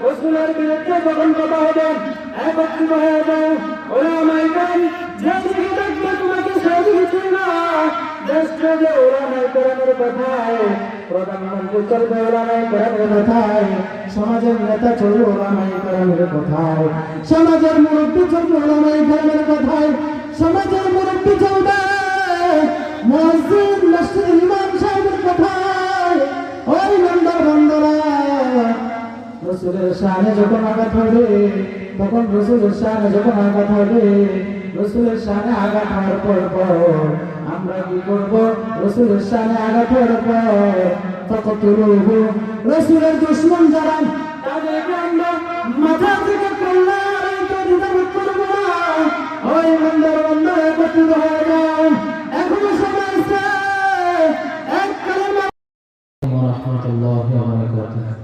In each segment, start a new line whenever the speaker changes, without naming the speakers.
রাসূলের বিরুদ্ধে যখন কথা হবে একত্রিত হয়ে যাও উলামায়ে কেরাম যেদিকে দেখবে তোমাকে সেদিকে না দেশে যে উলামায়ে কেরামের কথায় প্রধানমন্ত্রী চলবে উলামায়ে কেরামের কথায় সমাজের নেতা চলবে উলামায়ে কেরামের কথায় সমাজের মুরব্বী চলবে উলামায়ে কেরামের কথায় সমাজের মুরব্বী চলবে মুয়াজ্জিন মসজিদের ইমাম সাহেবের কথায় ওই ইমানদার বান্দারা রাসূলের শানে যখন আঘাত হবে তখন রাসূলের শানে যখন আঘাত হবে রাসূলের শানে আঘাত হওয়ার পর আমরা কি করব রাসূলের শানে আঘাত হওয়ার পর ফাকতুলুহু রাসূলের দুশমন যারা তাদেরকে আমরা মাথা থেকে কল্যাণ করে করব না ওই ইমানদার বান্দারা একত্রিত হয়ে যান এখনো সময় আছে এক কালেমা ওয়া রাহমাতুল্লাহি ওয়া বারাকাতুহু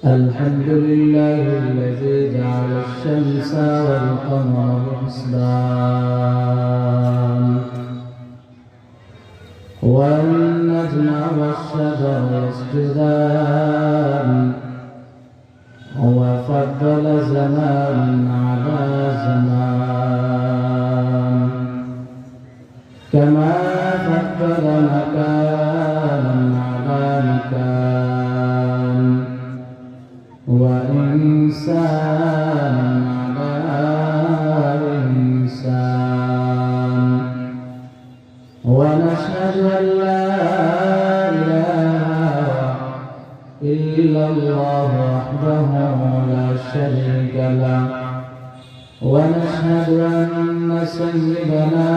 الحمد لله الذي جعل الشمس والقمر بحسبان والنجم والشجر يسجدان وفضل زمان على زمان كما فضل مكانا على مكان وإنسانا على إنسان ونشهد أن لا إله إلا الله وحده لا شريك له ونشهد أن سيدنا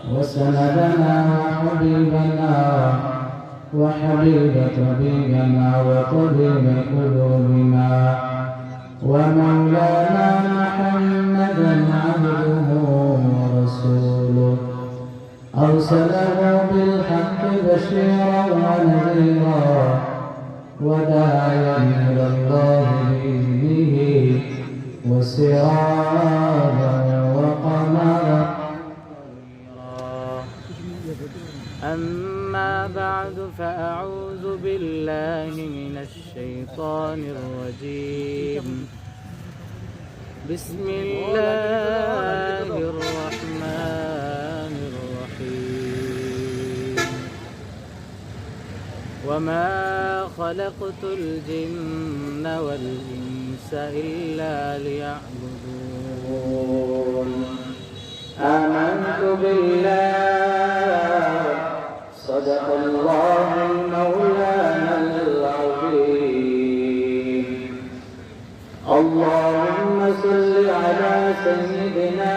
وسندنا وحبيبنا وحبيب طبيبنا وطبيب قلوبنا ومولانا محمدا عبده ورسوله أرسله بالحق بشيرا ونذيرا وداعيا إلى الله بإذنه وسراجا وقمرا أما بعد فأعوذ بالله من الشيطان الرجيم بسم الله الرحمن الرحيم وما خلقت الجن والإنس إلا ليعبدون آمنت بالله صدق الله مولانا العظيم اللهم صل على سيدنا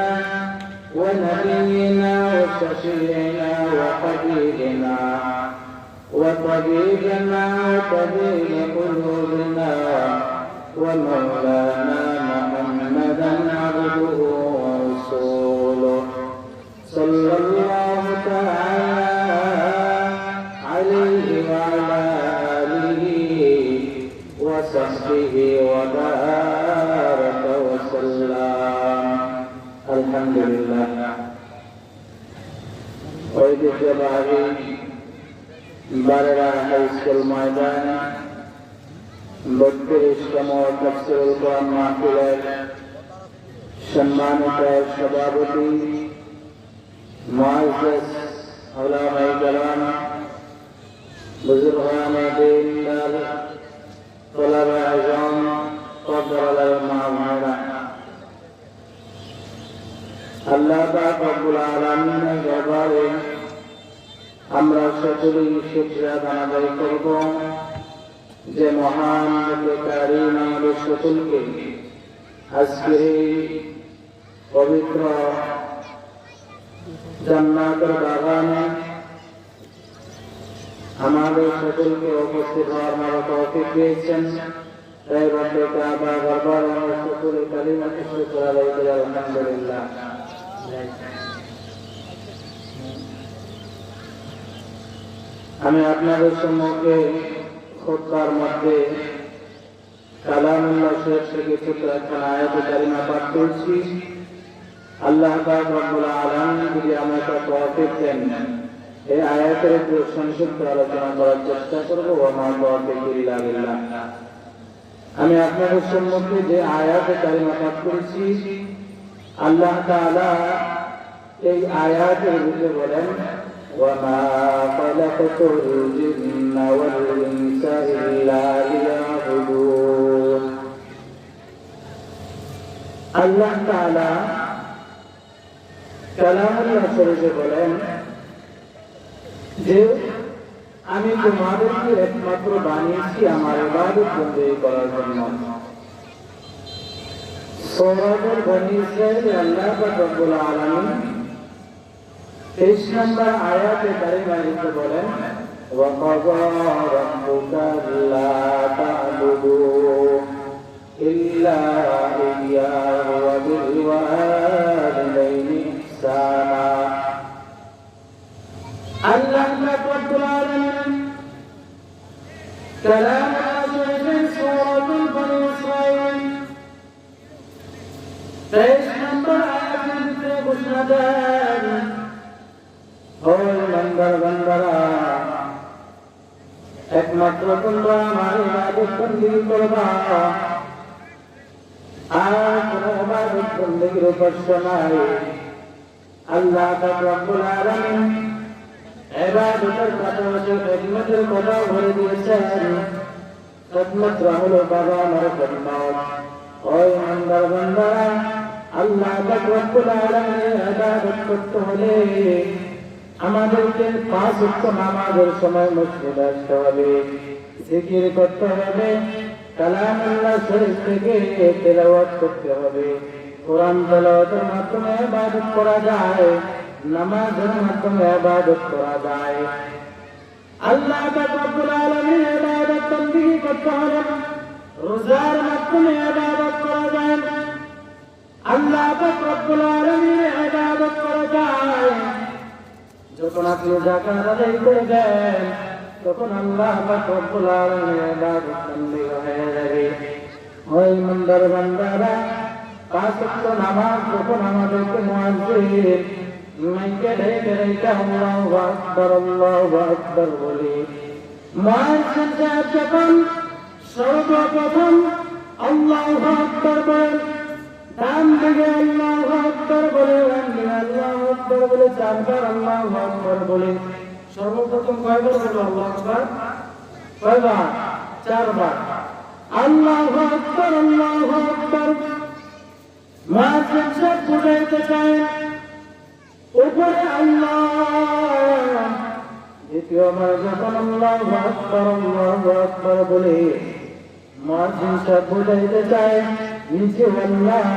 ونبينا وشفيعنا وحبيبنا وطبيبنا وطبيب قلوبنا ومولانا محمدا عبده ورسوله صلى الله تعالى عليه وعلى آله وصحبه وبارك وسلم الحمد لله ঐতিহ্যবাহী বারেরা হাই স্কুল ময়দান 32তম তাফসীরুল কোরআন মাহফিলের সম্মানিত সভাপতি মুআজ্জাজ উলামায়ে কেরাম বুজুর্গানে দ্বীন তোলাবে আযম কদরাল্লাহু মা'আনা আল্লাহ পাক রব্বুল আলামিনের দরবারে আমরা সকলেই শুকরিয়া আদায় করব যে মহান রব্বুল কারীম আমাদের সকলকে আজকে পবিত্র জান্নাতের বাগানে আমাদের সকলকে উপস্থিত হওয়ার মতো তৌফিক দিয়েছেন তাই রব্বে কাবা দরবারে আমরা সকলে কালিমাতুশ শুকর আদায় করি আলহামদুলিল্লাহ আমি আপনাদের সম্মুখে খুতবার মধ্যে কালামুল্লাহ শরীফ থেকে ছোট একটা আয়াত কারিমা পাঠ করছি আল্লাহ পাক রব্বুল আলামিন যদি আমাকে তৌফিক দেন এই আয়াতের একটু সংক্ষিপ্ত আলোচনা করার চেষ্টা করব। ওয়া মা তাওফিক ইল্লা বিল্লাহ। আমি আপনাদের সম্মুখে যে আয়াতে কারিমা পাঠ করেছি, আল্লাহ তাআলা এই আয়াতের ভিতরে বলেন ওয়া মা খালাকাতুল জিন্না ওয়াল ইনসা ইল্লা লিয়াবুদুন। আল্লাহ তাআলা কালামুল্লাহ শরীফে বলেন যে আমি তোমাদেরকে একমাত্র বানিয়েছি আমার ইবাদত বন্দেগী করার জন্য। সূরা বনী ইসরাঈল আল্লাহ পাক রব্বুল আলামিন 23 নম্বর আয়াতে কারিমাতে বলেন ওয়া ক্বাযা রাব্বুকা আল্লা তা'বুদু ইল্লা ইয়্যাহু ওয়া বিল ওয়ালিদাইনি ইহসানা। আল্লাহ রব্বুল আলামিন কালামুল্লাহ সূরাতুল বনী ইসরাঈল 23 নম্বর আয়াতের ভিতরে ঘোষণা দেন, ওই বান্দারা একমাত্র তোমরা আমার ইবাদত বন্দেগী করবা, আর কোন ইবাদত বন্দেগীর উপাস্য নাই। আল্লাহ পাক রব্বুল আলামিন ইবাদতের পাশাপাশি খিদমতের কথা বলে দিয়েছেন। খিদমত হলো বাবা মার খিদমত। ওই বান্দারা আল্লাহ পাক রব্বুল আলামিনের ইবাদত করতে হলে আমাদেরকে 5 ওয়াক্ত নামাজের সময় মসজিদে আসতে হবে, জিকির করতে হবে, কালামুল্লাহ শরীফ থেকে তেলাওয়াত করতে হবে। কোরআন তেলাওয়াতের মাধ্যমে ইবাদত করা যায়, নামাজের মাধ্যমে ইবাদত করা যায়। আল্লাহ পাক রব্বুল আলামিনের ইবাদত বন্দেগী করতে হবে, রোজার মাধ্যমে ইবাদত করা যায়। আল্লাহ পাক রব্বুল আলামিনের ইবাদত করা যায় যখন আপনি যাকাত আদায় করবেন, তখন আল্লাহ পাক রব্বুল আলামিনের ইবাদত বন্দেগী হয়ে যাবে। ওই ইমানদার বান্দারা 5 ওয়াক্ত নামাজ যখন আমাদেরকে মুয়াজ্জিন মাইকে ডেকে ডেকে আল্লাহু আকবার বলি, মুয়াজ্জিন সাহেব যখন সর্বপ্রথম আল্লাহু আকবার বলেন, ডান দিকে আল্লাহু আকবার বলে, বাম দিকে আল্লাহু আকবার বলে, 4 বার আল্লাহু আকবার বলে। সর্বপ্রথম কয়বার বলবো আল্লাহু আকবার? কয়বার? 4 বার। আল্লাহু আকবার, আল্লাহু আকবার। মুয়াজ্জিন সাহেব বুঝাইতে চায় উপরে আল্লাহ, দ্বিতীয়বার যখন আল্লাহু আকবার বলে মুয়াজ্জিন সাহেব বুঝাইতে চায় নিচে আল্লাহ।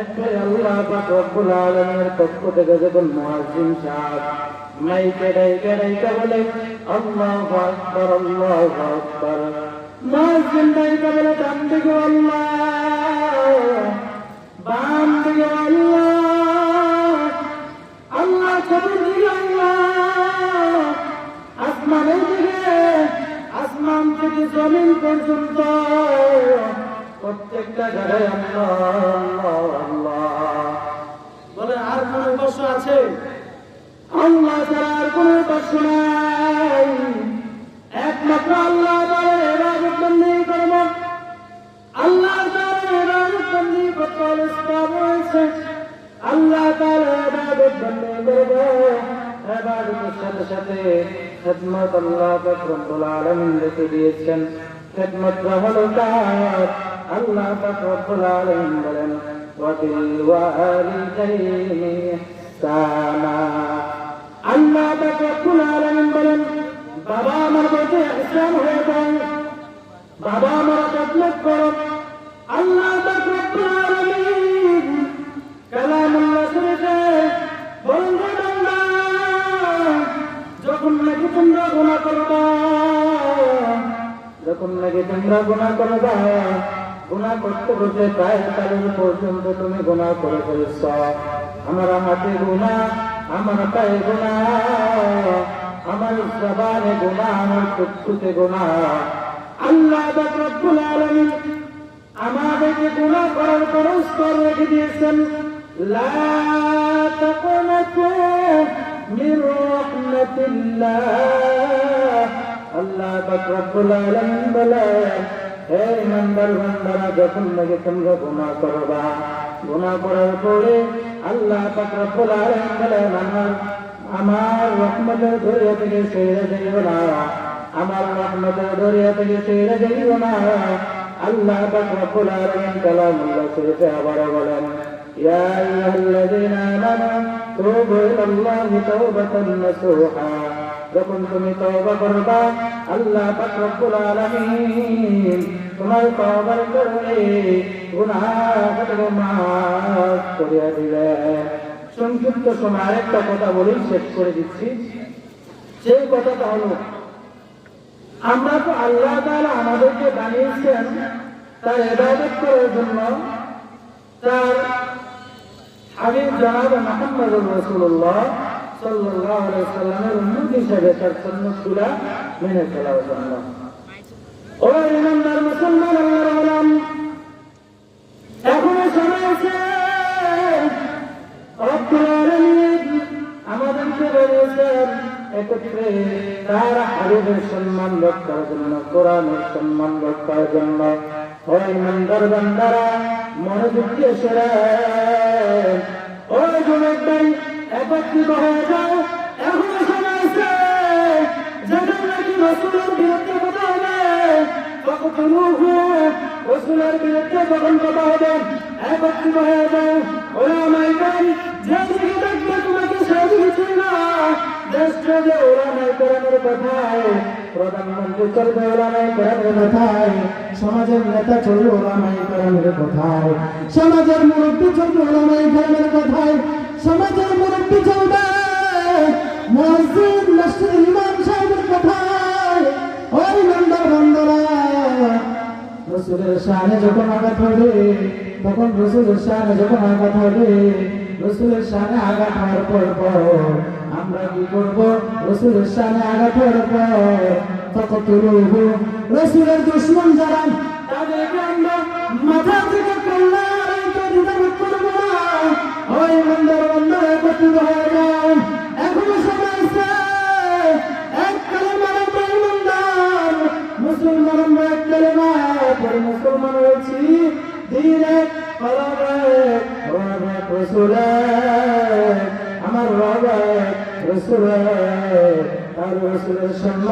একবার আল্লাহ পাক রব্বুল আলামিনের পক্ষ থেকে যখন মুয়াজ্জিন সাহেব মাইকে ডাইকা ডাইকা বলে আল্লাহু আকবার, আল্লাহু আকবার, মুয়াজ্জিন ডাইকা বলে ডান দিকে আল্লাহ, বাম দিকে আল্লাহ, আল্লাহ চতুর্দিকে আল্লাহ, আসমানের দিকে, আসমান থেকে জমিন পর্যন্ত প্রত্যেকটা জায়গায় আল্লাহ আল্লাহ বলে। আর কোন উপাস্য আছে? আল্লাহ ছাড়া আর কোন উপাস্য নাই। একমাত্র আল্লাহ তাআলার ইবাদত বন্দেগী করব। আল্লাহ তাআলার ইবাদত বন্দেগী করতে হলে সওয়াব রয়েছে। আল্লাহ তাআলার ইবাদত বন্দেগী করব, ইবাদতের সাথে সাথে খিদমত আল্লাহ পাক রব্বুল আলামিন রেখে দিয়েছেন। খিদমত হলো কাজ। আল্লাহ পাক রব্বুল আলামিন বলেন ওয়া বিল ওয়ালিদাইনি ইহসানা। আল্লাহ পাক রব্বুল আলামিন বলেন বাবা আমার প্রতি ইহসান হয়ে যায়, বাবা আমার খিদমত করো। আল্লাহ পাক রব্বুল আলামিন কালামুল্লাহ শরীফে বলেন বান্দা, যখন নাকি তোমরা গুনাহ করবা, যখন নাকি তোমরা গুনাহ করবা, গুনাহ করতে করতে প্রায় কালের পর্যন্ত তুমি গুনাহ করে ফেলছ। আমার হাতে গুনাহ, আমার পায়ে গুনাহ, আমার জবানে গুনাহ, আমার চক্ষুতে গুনাহ। আল্লাহ পাক রব্বুল আলামিন আমাদেরকে গুনাহ করার পরও স্তর রেখে দিয়েছেন। লা তাকনাতু মির রাহমাতিল্লাহ। আল্লাহ পাক রব্বুল আলামিন বলেন, হে ইমানদার বান্দারা, যখন নাকি তোমরা গুনাহ করবা, গুনাহ করার পরে আল্লাহ পাক রব্বুল আলামিন বলেন, আমার রহমতের দরিয়া থেকে সরে যাইও না, আমার রহমতের দরিয়া থেকে সরে যাইও না। আল্লাহ পাক রব্বুল আলামিন কালামুল্লাহ শরীফে আবার বলেন, ইয়া আইয়ুহাল্লাযীনা আমানু তুবু ইলাল্লাহি তাওবাতান নাসুহা। যখন তুমি তওবা করবা, আল্লাহ পাক রব্বুল আলামিন তোমার তওবার কারণে গুনাহগুলো মাফ করে দিবেন। সংক্ষিপ্ত সময় আরেকটা কথা বলেই শেষ করে দিচ্ছি। সেই কথাটা হলো, আমরা তো আল্লাহ তাআলা আমাদেরকে বানিয়েছেন তার ইবাদত করার জন্য, তার হাবিব জনাব মুহাম্মদুর রাসূলুল্লাহ সাল্লাল্লাহু আলাইহি ওয়াসাল্লামের উম্মত হিসেবে তার সুন্নাতগুলো মেনে চলার জন্য। ও ইমানদার মুসলমান, আল্লাহর গোলাম, এখনো সময় আছে। রব্বুল আলামিন আমাদেরকে বলেছেন একত্রে তার হাবিবের সম্মান রক্ষার জন্য, কোরআনের সম্মান রক্ষার জন্য। ও ইমানদার বান্দারা, মনোযোগ দিয়ে শোনেন। ও যুবক ভাই, একত্রিত হয়ে যাও, এখনো সময় আছে। যেটা নাকি রাসূলের বিরুদ্ধে কথা হবে, রাসূলের বিরুদ্ধে যখন কথা হবে, একত্রিত হয়ে যাও। ওলামায়ে কেরাম যেদিকে দেখবে তোমাকে সেদিকে চিনবে না। দেশ চলবে ওলামায়ে কেরামের কথায়, প্রধানমন্ত্রী চলবে ওলামায়ে কেরামের কথায়, সমাজের নেতা চলবে ওলামায়ে কেরামের কথায়, সমাজের মুরব্বী চলবে ওলামায়ে কেরামের কথায়, সমাজের মুরব্বী চলবে মুয়াজ্জিন মসজিদের ইমাম সাহেবের কথায়। ওই ইমানদার বান্দারা, রাসূলের শানে যখন আঘাত হবে, তখন রাসূলের শানে যখন আঘাত হবে, রাসূলের শানে আঘাত হওয়ার পর আমরা কি করব? রাসূলের শানে আঘাত হওয়ার পর ফাকতুলুহু, রাসূলের দুশমন যারা, তাদেরকে আমরা মাথা থেকে কল্যাণ করব না। ওই ইমানদার বান্দারা, একত্রিত হয়ে যাও, এখনো সময় আছে। এক কালেমা পড়ে ইমানদার মুসলমান, আমরা এক কালেমা পড়ে মুসলমান হয়েছি। দিন এক, কলম এক, রব এক, রাসূল এক, আমার রব এক, রাসূল এক, তার রাসূলের সম্মান